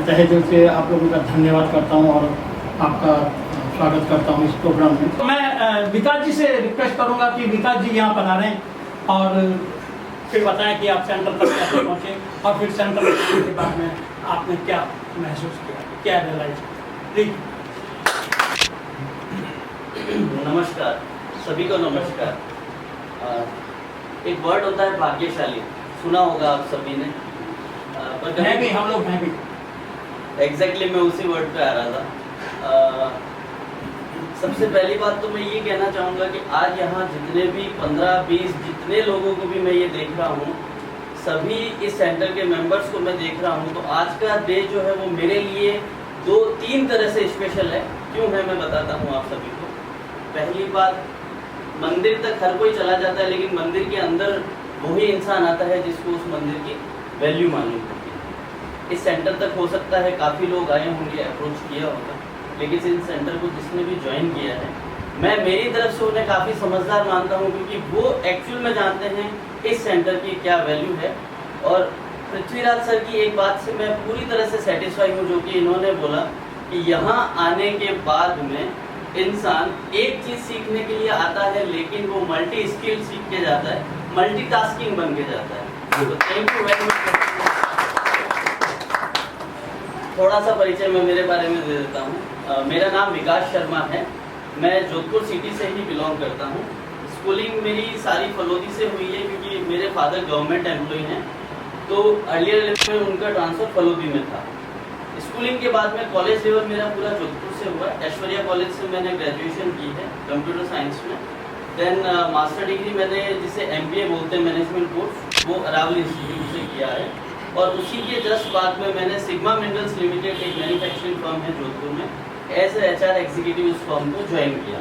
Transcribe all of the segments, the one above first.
मैं तहे दिल से आप लोगों का धन्यवाद करता हूँ और आपका स्वागत करता हूँ इस प्रोग्राम में। तो मैं विकास जी से रिक्वेस्ट करूँगा कि विकास जी यहाँ बना रहे हैं और फिर बताएं कि आप सेंटर तक कैसे पहुँचे और फिर सेंटर पहुँचने के बाद में आपने क्या महसूस किया, क्या रियलाइज किया। नमस्कार, सभी को नमस्कार। एक वर्ड होता है भाग्यशाली, सुना होगा आप सभी ने। पर हैं भी, हम लोग हैं भी। एग्जैक्टली मैं उसी वर्ड पे आ रहा था। सबसे पहली बात तो मैं ये कहना चाहूँगा कि आज यहाँ जितने भी 15-20 जितने लोगों को भी मैं ये देख रहा हूँ, सभी इस सेंटर के मेंबर्स को मैं देख रहा हूँ, तो आज का डे जो है वो मेरे लिए 2-3 तरह से स्पेशल है। क्यों है मैं बताता हूँ आप सभी को। पहली बात, मंदिर तक हर कोई चला जाता है, लेकिन मंदिर के अंदर वही इंसान आता है जिसको उस मंदिर की वैल्यू मालूम होती है। इस सेंटर तक हो सकता है काफ़ी लोग आए होंगे, अप्रोच किया होगा, लेकिन इस सेंटर को जिसने भी ज्वाइन किया है, मैं मेरी तरफ से उन्हें काफ़ी समझदार मानता हूँ, क्योंकि वो एक्चुअल में जानते हैं इस सेंटर की क्या वैल्यू है। और पृथ्वीराज सर की एक बात से मैं पूरी तरह से सेटिस्फाई हूँ, जो कि इन्होंने बोला कि यहाँ आने के बाद में इंसान एक चीज़ सीखने के लिए आता है, लेकिन वो मल्टी स्किल सीख के जाता है, मल्टीटास्किंग बन के जाता है। तो थैंक यू वेरी मच। थोड़ा सा परिचय मैं मेरे बारे में दे देता हूँ। मेरा नाम विकास शर्मा है। मैं जोधपुर सिटी से ही बिलोंग करता हूँ। स्कूलिंग मेरी सारी फलोदी से हुई है, क्योंकि मेरे फादर गवर्नमेंट एम्प्लॉय हैं, तो अर्लियर में उनका ट्रांसफ़र फलोदी में था। स्कूलिंग के बाद में कॉलेज लेवल मेरा पूरा जोधपुर से हुआ। ऐश्वर्या कॉलेज से मैंने ग्रेजुएशन की है कंप्यूटर साइंस में। देन मास्टर डिग्री मैंने, जिसे MBA बोलते हैं मैनेजमेंट कोर्स, वो अरावली इंस्टीट्यूट से किया है। और उसी के जस्ट बाद में मैंने सिग्मा मिनरल्स लिमिटेड, एक मैन्युफैक्चरिंग फर्म है जोधपुर में, एज ए HR एग्जीक्यूटिव उस फर्म को ज्वाइन किया।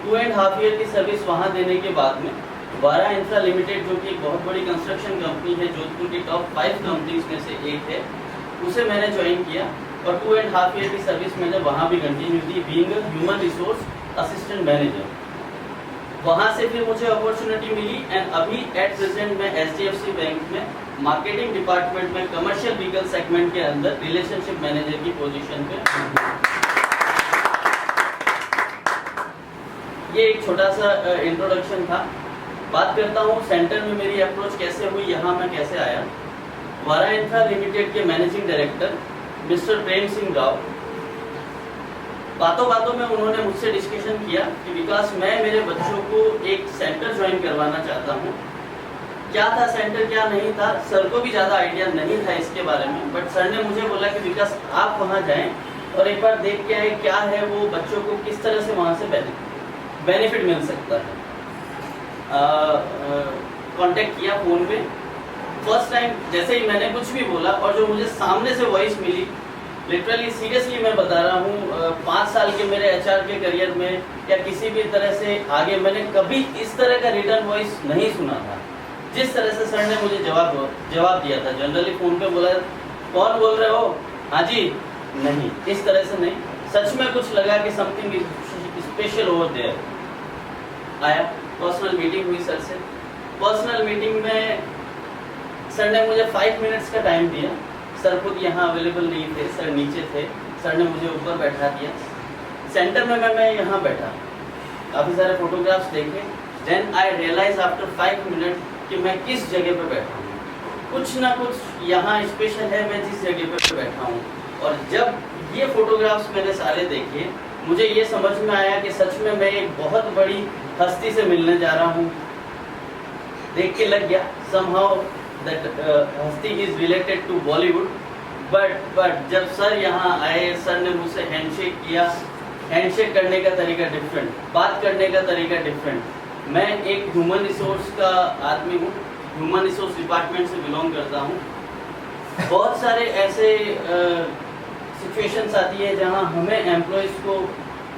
2.5 ईयर की सर्विस वहाँ देने के बाद में वारा इंफ्रा लिमिटेड, जो कि एक बहुत बड़ी कंस्ट्रक्शन कंपनी है, जोधपुर की टॉप 5 कंपनीज में से एक है, उसे मैंने ज्वाइन किया। और 2.5 ईयर की सर्विस मैंने वहाँ भी कंटिन्यू की, being human resource assistant manager. वहाँ से फिर मुझे अपॉर्चुनिटी मिली एंड अभी एट प्रेजेंट मैं HDFC बैंक में मार्केटिंग डिपार्टमेंट में कमर्शियल व्हीकल सेगमेंट के अंदर रिलेशनशिप मैनेजर की पोजीशन पे। ये एक छोटा सा इंट्रोडक्शन था। बात करता हूँ सेंटर में मेरी अप्रोच कैसे हुई, यहाँ मैं कैसे आया। वारा इंफ्रा लिमिटेड के managing director mister Prem Singh Rao, बातों बातों में उन्होंने मुझसे डिस्कशन किया कि विकास, मैं मेरे बच्चों को एक सेंटर ज्वाइन करवाना चाहता हूँ। क्या था सेंटर, क्या नहीं था, सर को भी ज़्यादा आइडिया नहीं था इसके बारे में, बट सर ने मुझे बोला कि विकास आप वहाँ जाएं और एक बार देख के आए क्या है वो, बच्चों को किस तरह से वहाँ से बेनिफिट मिल सकता है। कांटेक्ट किया फ़ोन पे। फर्स्ट टाइम जैसे ही मैंने कुछ भी बोला और जो मुझे सामने से वॉइस मिली, लिटरली सीरियसली मैं बता रहा हूँ, 5 साल के मेरे HR के करियर में या किसी भी तरह से आगे मैंने कभी इस तरह का रिटर्न वॉइस नहीं सुना था। जिस तरह से सर ने मुझे जवाब दिया था, जनरली फ़ोन पे बोला कौन बोल रहे हो, हाँ जी, नहीं, इस तरह से नहीं, सच में कुछ लगा कि समथिंग स्पेशल ओवर देयर। आया, पर्सनल मीटिंग हुई सर से। पर्सनल मीटिंग में सर ने मुझे 5 मिनट्स का टाइम दिया। सर खुद यहाँ अवेलेबल नहीं थे, सर नीचे थे। सर ने मुझे ऊपर बैठा दिया। सेंटर में मैं यहाँ बैठा, काफ़ी सारे फोटोग्राफ्स देखे। Then I realise after 5 minute कि मैं किस जगह पे बैठा हूँ। कुछ ना कुछ यहाँ स्पेशल है मैं जिस जगह पे बैठा हूँ। और जब ये फोटोग्राफ्स मैंने सारे देखे, मुझे ये समझ में आया कि सच में मैं एक बहुत बड़ी हस्ती से मिलने जा रहा हूँ। देख के लग गया somehow that हस्ती is related to Bollywood, but जब सर यहाँ आए, सर ने मुझसे हैंडशेक किया। हैंडशेक करने का तरीका डिफरेंट, बात करने का तरीका डिफरेंट। मैं एक ह्यूमन रिसोर्स का आदमी हूँ, ह्यूमन रिसोर्स डिपार्टमेंट से बिलोंग करता हूँ। बहुत सारे ऐसे सिचुएशंस आती है जहाँ हमें एम्प्लॉयज़ को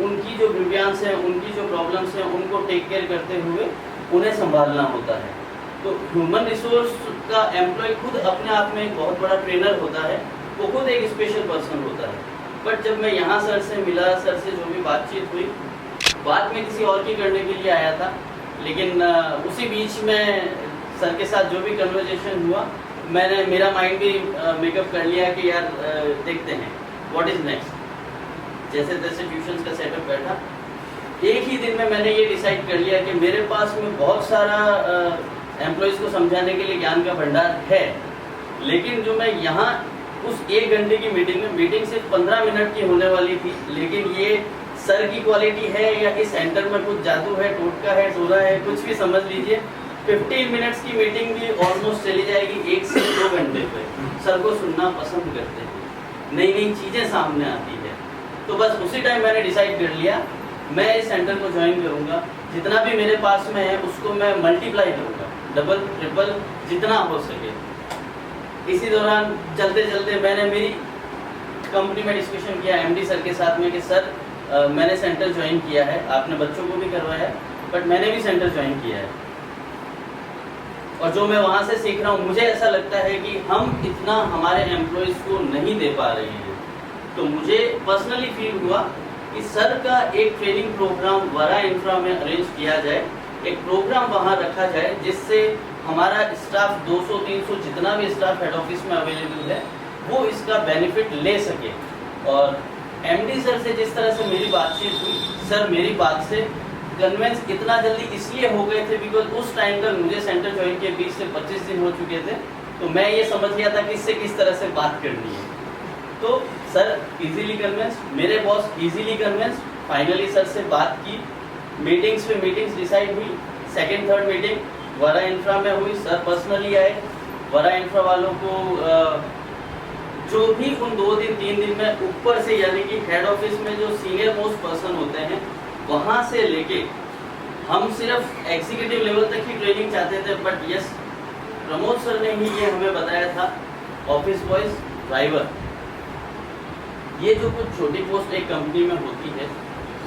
उनकी जो ग्रीवियंस हैं, उनकी जो प्रॉब्लम्स हैं, उनको टेक केयर करते हुए उन्हें संभालना होता है। तो ह्यूमन रिसोर्स का एम्प्लॉय खुद अपने आप में एक बहुत बड़ा ट्रेनर होता है, वो खुद एक स्पेशल पर्सन होता है। बट जब मैं यहाँ सर से मिला, सर से जो भी बातचीत हुई, बात में किसी और की करने के लिए आया था, लेकिन उसी बीच में सर के साथ जो भी कन्वर्जेशन हुआ मैंने मेरा माइंड भी मेकअप कर लिया कि यार देखते हैं व्हाट इज़ नेक्स्ट। जैसे तैसे ट्यूशन्स का सेटअप बैठा, एक ही दिन में मैंने ये डिसाइड कर लिया कि मेरे पास में बहुत सारा एम्प्लॉयज़ को समझाने के लिए ज्ञान का भंडार है, लेकिन जो मैं यहाँ उस 1 घंटे की मीटिंग सिर्फ 15 मिनट की होने वाली थी, लेकिन ये सर की क्वालिटी है या इस सेंटर में कुछ जादू है, टोटका है, टोरा है, कुछ भी समझ लीजिए, 15 मिनट्स की मीटिंग भी ऑलमोस्ट चली जाएगी 1 से 2 घंटे पे। सर को सुनना पसंद करते हैं, नई नई चीज़ें सामने आती है। तो बस उसी टाइम मैंने डिसाइड कर लिया मैं इस सेंटर को ज्वाइन करूँगा, जितना भी मेरे पास में है उसको मैं मल्टीप्लाई करूँगा, डबल ट्रिपल जितना हो सके। इसी दौरान चलते चलते मैंने मेरी कंपनी में डिस्कशन किया एमडी सर के साथ में कि सर मैंने सेंटर ज्वाइन किया है, आपने बच्चों को भी करवाया है, बट मैंने भी सेंटर ज्वाइन किया है, और जो मैं वहाँ से सीख रहा हूँ मुझे ऐसा लगता है कि हम इतना हमारे एम्प्लॉयज़ को नहीं दे पा रहे हैं। तो मुझे पर्सनली फील हुआ कि सर का एक ट्रेनिंग प्रोग्राम वरा इंफ्रा में अरेंज किया जाए, एक प्रोग्राम वहाँ रखा जाए जिससे हमारा स्टाफ 200-300 जितना भी स्टाफ हेड ऑफिस में अवेलेबल है वो इसका बेनिफिट ले सके। और एमडी सर से जिस तरह से मेरी बातचीत हुई, सर मेरी बात से कन्वेंस इतना जल्दी इसलिए हो गए थे बिकॉज उस टाइम तक मुझे सेंटर ज्वाइन किए 20 से 25 दिन हो चुके थे, तो मैं ये समझ गया था कि इससे किस तरह से बात करनी है। तो सर इजीली कन्वेंस, मेरे boss easily convince, finally sir से बात की, मीटिंग्स पे मीटिंग्स डिसाइड हुई। 2nd 3rd मीटिंग वरा इंफ्रा में हुई, सर पर्सनली आए, वरा इंफ्रा वालों को जो भी उन 2 दिन 3 दिन में ऊपर से यानी कि हेड ऑफिस में जो सीनियर मोस्ट पर्सन होते हैं वहाँ से लेके हम सिर्फ एग्जीक्यूटिव लेवल तक ही ट्रेनिंग चाहते थे, बट यस प्रमोद सर ने ही ये हमें बताया था ऑफिस बॉयज, ड्राइवर, ये जो कुछ छोटी पोस्ट एक कंपनी में होती है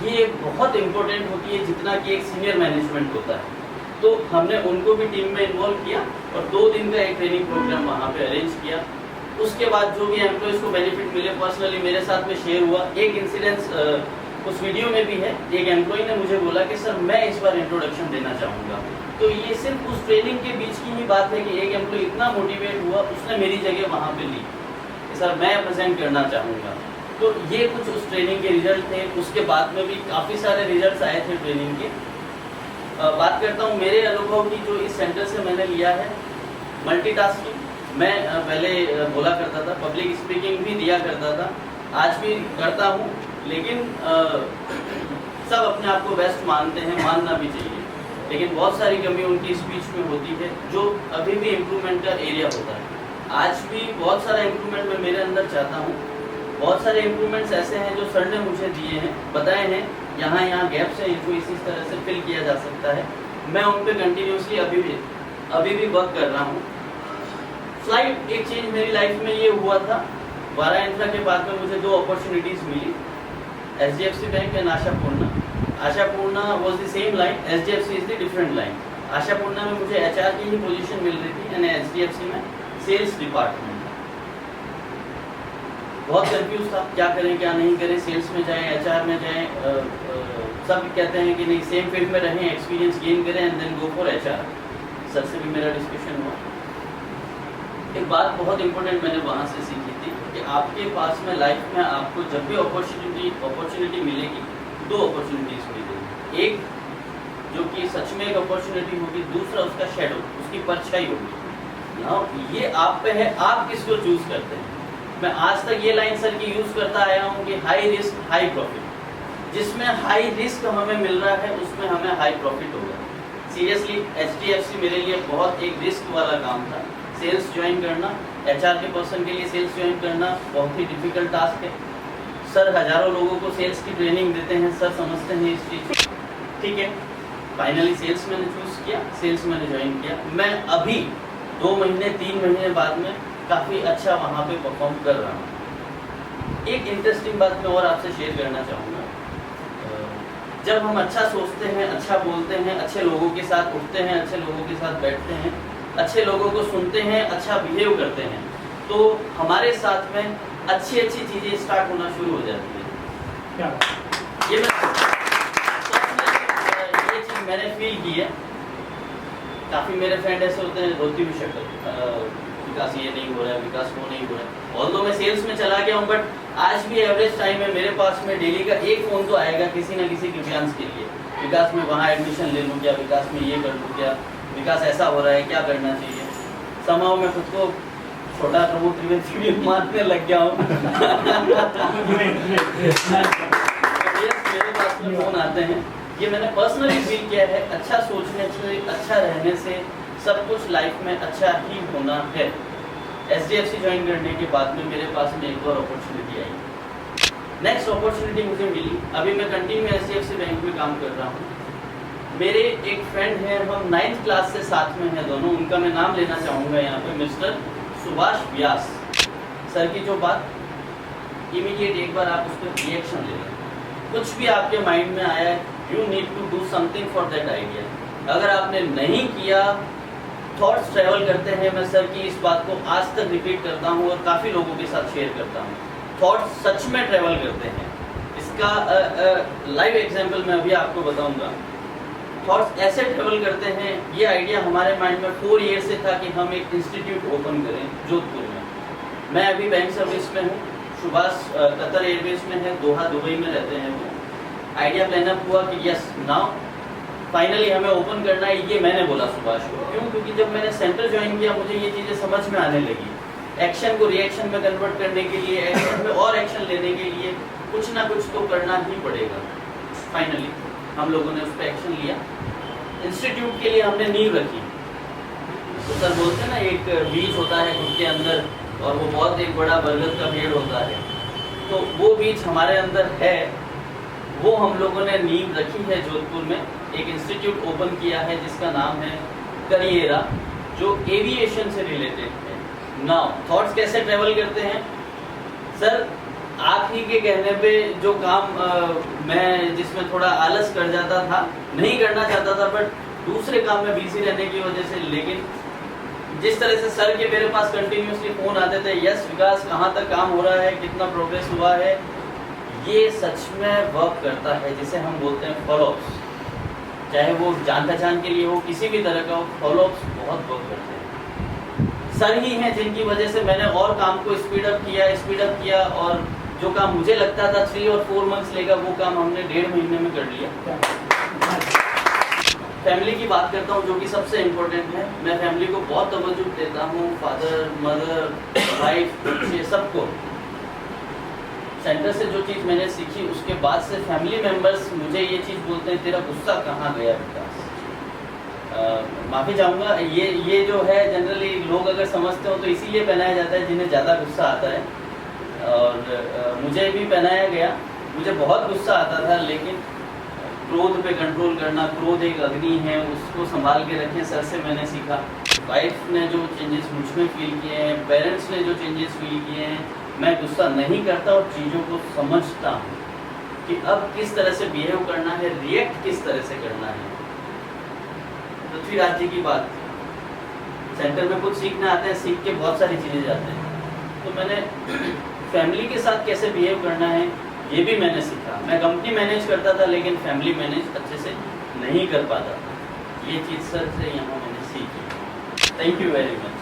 ये बहुत इंपॉर्टेंट होती है जितना कि एक सीनियर मैनेजमेंट होता है। तो हमने उनको भी टीम में इन्वॉल्व किया और 2 दिन का एक ट्रेनिंग प्रोग्राम वहाँ पे अरेंज किया। उसके बाद जो भी एम्प्लॉयज़ को बेनिफिट मिले पर्सनली मेरे साथ में शेयर हुआ। एक इंसिडेंस उस वीडियो में भी है, एक एम्प्लॉय ने मुझे बोला कि सर मैं इस बार इंट्रोडक्शन देना चाहूँगा। तो ये सिर्फ उस ट्रेनिंग के बीच की ही बात है कि एक एम्प्लॉय इतना मोटिवेट हुआ उसने मेरी जगह वहाँ पे ली कि सर मैं प्रेजेंट करना चाहूँगा। तो ये कुछ उस ट्रेनिंग के रिजल्ट थे। उसके बाद में भी काफ़ी सारे रिजल्ट्स आए थे ट्रेनिंग के। बात करता हूँ मेरे अनुभव की जो इस सेंटर से मैंने लिया है। मल्टीटास्किंग मैं पहले बोला करता था, पब्लिक स्पीकिंग भी दिया करता था, आज भी करता हूँ, लेकिन सब अपने आप को बेस्ट मानते हैं, मानना भी चाहिए, लेकिन बहुत सारी कमी उनकी स्पीच में होती है जो अभी भी इम्प्रूवमेंट का एरिया होता है। आज भी बहुत सारा इम्प्रूवमेंट मैं मेरे अंदर चाहता हूँ। बहुत सारे इम्प्रूवमेंट्स ऐसे हैं जो सर ने मुझे दिए हैं, बताए हैं, यहाँ गैप्स हैं, इनको इसी तरह से फिल किया जा सकता है। मैं उन पर कंटिन्यूसली अभी भी वर्क कर रहा हूँ। स्लाइड एक चेंज मेरी लाइफ में ये हुआ था, वारा इंफ्रा के बाद में मुझे 2 अपॉर्चुनिटीज़ मिली, HDFC bank and Ashapurna. Ashapurna was the same line, HDFC is the different line. Ashapurna में मुझे HR की ही पोजीशन मिल रही थी एंड HDFC में सेल्स डिपार्टमेंट। बहुत कंफ्यूज था, क्या करें क्या नहीं करें, सेल्स में जाएं HR में जाएं। सब कहते हैं कि नहीं सेम फील्ड में रहें, एक्सपीरियंस गेन करें and then go for HR। Sir से भी मेरा डिस्कशन हुआ। एक बात बहुत इंपॉर्टेंट मैंने वहाँ से सीखी थी कि आपके पास में लाइफ में आपको जब भी अपॉर्चुनिटी मिलेगी, 2 अपॉर्चुनिटीज़ मिलेगी। एक जो कि सच में एक अपॉर्चुनिटी होगी, दूसरा उसका शेडो, उसकी परछाई होगी। नाउ ये आप पे है, आप किसको चूज करते हैं। मैं आज तक ये लाइन सर की यूज़ करता आया हूँ कि हाई रिस्क हाई प्रॉफिट। जिसमें हाई रिस्क हमें मिल रहा है उसमें हमें हाई प्रॉफिट होगा। सीरियसली HDFC मेरे लिए बहुत एक रिस्क वाला काम था। सेल्स ज्वाइन करना, HR के पर्सन के लिए सेल्स ज्वाइन करना बहुत ही डिफिकल्ट टास्क है। सर हज़ारों लोगों को सेल्स की ट्रेनिंग देते हैं, सर समझते हैं इस चीज़। ठीक है, फाइनली सेल्स मैंने चूज़ किया, सेल्स मैंने ज्वाइन किया। मैं अभी 2 महीने 3 महीने बाद में काफ़ी अच्छा वहाँ पे परफॉर्म कर रहा हूँ। एक इंटरेस्टिंग बात मैं और आपसे शेयर करना चाहूँगा। जब हम अच्छा सोचते हैं, अच्छा बोलते हैं, अच्छे लोगों के साथ उठते हैं, अच्छे लोगों के साथ बैठते हैं, अच्छे लोगों को सुनते हैं, अच्छा बिहेव करते हैं, तो हमारे साथ में अच्छी चीज़ें स्टार्ट होना शुरू हो जाती है। क्या ये चीज़ मैंने फील की है। काफ़ी मेरे फ्रेंड ऐसे होते हैं, धोती हुई शक्ल, विकास ये नहीं हो रहा है, विकास वो नहीं हो रहा है। ऑल्दो मैं सेल्स में चला गया हूँ, बट आज भी एवरेज टाइम है मेरे पास में डेली का एक फ़ोन तो आएगा किसी न किसी दिव्यांश के लिए। विकास में वहाँ एडमिशन ले लूँ क्या, विकास में ये कर लूँ क्या, विकास ऐसा हो रहा है, क्या करना चाहिए। समाओ मैं खुद को छोटा प्रभु त्रिवेदी भी मानने लग गया हूँ। मेरे पास में फ़ोन आते हैं, ये मैंने पर्सनली फील किया है। अच्छा सोचने से, अच्छा रहने से सब कुछ लाइफ में अच्छा ही होना है। SDFC ज्वाइन करने के बाद में मेरे पास में एक और अपॉर्चुनिटी आई। नेक्स्ट अपॉर्चुनिटी मुझे मिली, अभी मैं कंटिन्यू SDFC बैंक में काम कर रहा हूँ। मेरे एक फ्रेंड हैं, हम 9th क्लास से साथ में हैं दोनों, उनका मैं नाम लेना चाहूँगा यहाँ पे, मिस्टर सुभाष व्यास। सर की जो बात इमीडिएट एक बार आप उस पर रिएक्शन ले लें। कुछ भी आपके माइंड में आया है, you need to do something for that idea. अगर आपने नहीं किया, थॉट्स ट्रैवल करते हैं। मैं सर की इस बात को आज तक रिपीट करता हूँ और काफ़ी लोगों के साथ शेयर करता हूँ। थॉट्स सच में ट्रैवल करते हैं। इसका लाइव एग्जाम्पल मैं अभी आपको बताऊँगा। थॉट्स ऐसे ट्रैवल करते हैं, ये आइडिया हमारे माइंड में 4 ईयर से था कि हम एक इंस्टीट्यूट ओपन करें जोधपुर में। मैं अभी बैंक सर्विस में हूँ, सुभाष कतर एयरवेज में है, दोहा दुबई में रहते हैं वो। आइडिया प्लानअप हुआ कि यस नाउ फाइनली हमें ओपन करना है, ये मैंने बोला सुभाष को। क्यों? क्योंकि जब मैंने सेंटर ज्वाइन किया मुझे ये चीज़ें समझ में आने लगी। एक्शन को रिएक्शन में कन्वर्ट करने के लिए, एक्शन में और एक्शन लेने के लिए कुछ ना कुछ तो करना ही पड़ेगा। फाइनली हम लोगों ने उस पर एक्शन लिया। इंस्टीट्यूट के लिए हमने नींव रखी। तो सर बोलते हैं ना, एक बीज होता है खुद के अंदर और वो बहुत एक बड़ा बरगद का पेड़ होता है, तो वो बीज हमारे अंदर है। वो हम लोगों ने नींव रखी है जोधपुर में। एक इंस्टीट्यूट ओपन किया है जिसका नाम है करिएरा, जो एविएशन से रिलेटेड है। नाउ थॉट्स कैसे ट्रेवल करते हैं सर? आप ही के कहने पे जो काम मैं जिसमें थोड़ा आलस कर जाता था, नहीं करना चाहता था, बट दूसरे काम में बिजी रहने की वजह से, लेकिन जिस तरह से सर के मेरे पास कंटिन्यूसली फ़ोन आते थे, यस विकास कहाँ तक काम हो रहा है, कितना प्रोग्रेस हुआ है, ये सच में वर्क करता है। जिसे हम बोलते हैं फॉलोअप्स, चाहे वो जान पहचान के लिए हो, किसी भी तरह का हो, फॉलोअप्स बहुत वर्क करते हैं। सर ही हैं जिनकी वजह से मैंने और काम को स्पीड अप किया और जो काम मुझे लगता था 3 और 4 मंथ्स लेगा, वो काम हमने 1.5 महीने में कर लिया। फैमिली की बात करता हूँ, जो कि सबसे इम्पोर्टेंट है। मैं फैमिली को बहुत तवज्जो देता हूँ, फादर, मदर, वाइफ, ये सबको। सेंटर से जो चीज़ मैंने सीखी, उसके बाद से फैमिली मेम्बर्स मुझे ये चीज़ बोलते हैं, तेरा गुस्सा कहाँ गया विकास? माफ़ी चाहूँगा, ये जो है जनरली लोग अगर समझते हो तो इसीलिए पहनाया जाता है जिन्हें ज़्यादा गुस्सा आता है। और मुझे भी पहनाया गया। मुझे बहुत गुस्सा आता था, लेकिन क्रोध पे कंट्रोल करना, क्रोध एक अग्नि है, उसको संभाल के रखें, सर से मैंने सीखा। वाइफ ने जो चेंजेस मुझ में फील किए हैं, पेरेंट्स ने जो चेंजेस फील किए हैं, मैं गुस्सा नहीं करता और चीज़ों को समझता हूँ कि अब किस तरह से बिहेव करना है, रिएक्ट किस तरह से करना है। पृथ्वीराज जी की बात, सेंटर में कुछ सीखने आते हैं, सीख के बहुत सारी चीज़ें जाते हैं। तो मैंने फैमिली के साथ कैसे बिहेव करना है, ये भी मैंने सीखा। मैं कंपनी मैनेज करता था, लेकिन फैमिली मैनेज अच्छे से नहीं कर पाता था। ये चीज़ सर से यहाँ मैंने सीखी। Thank you very much.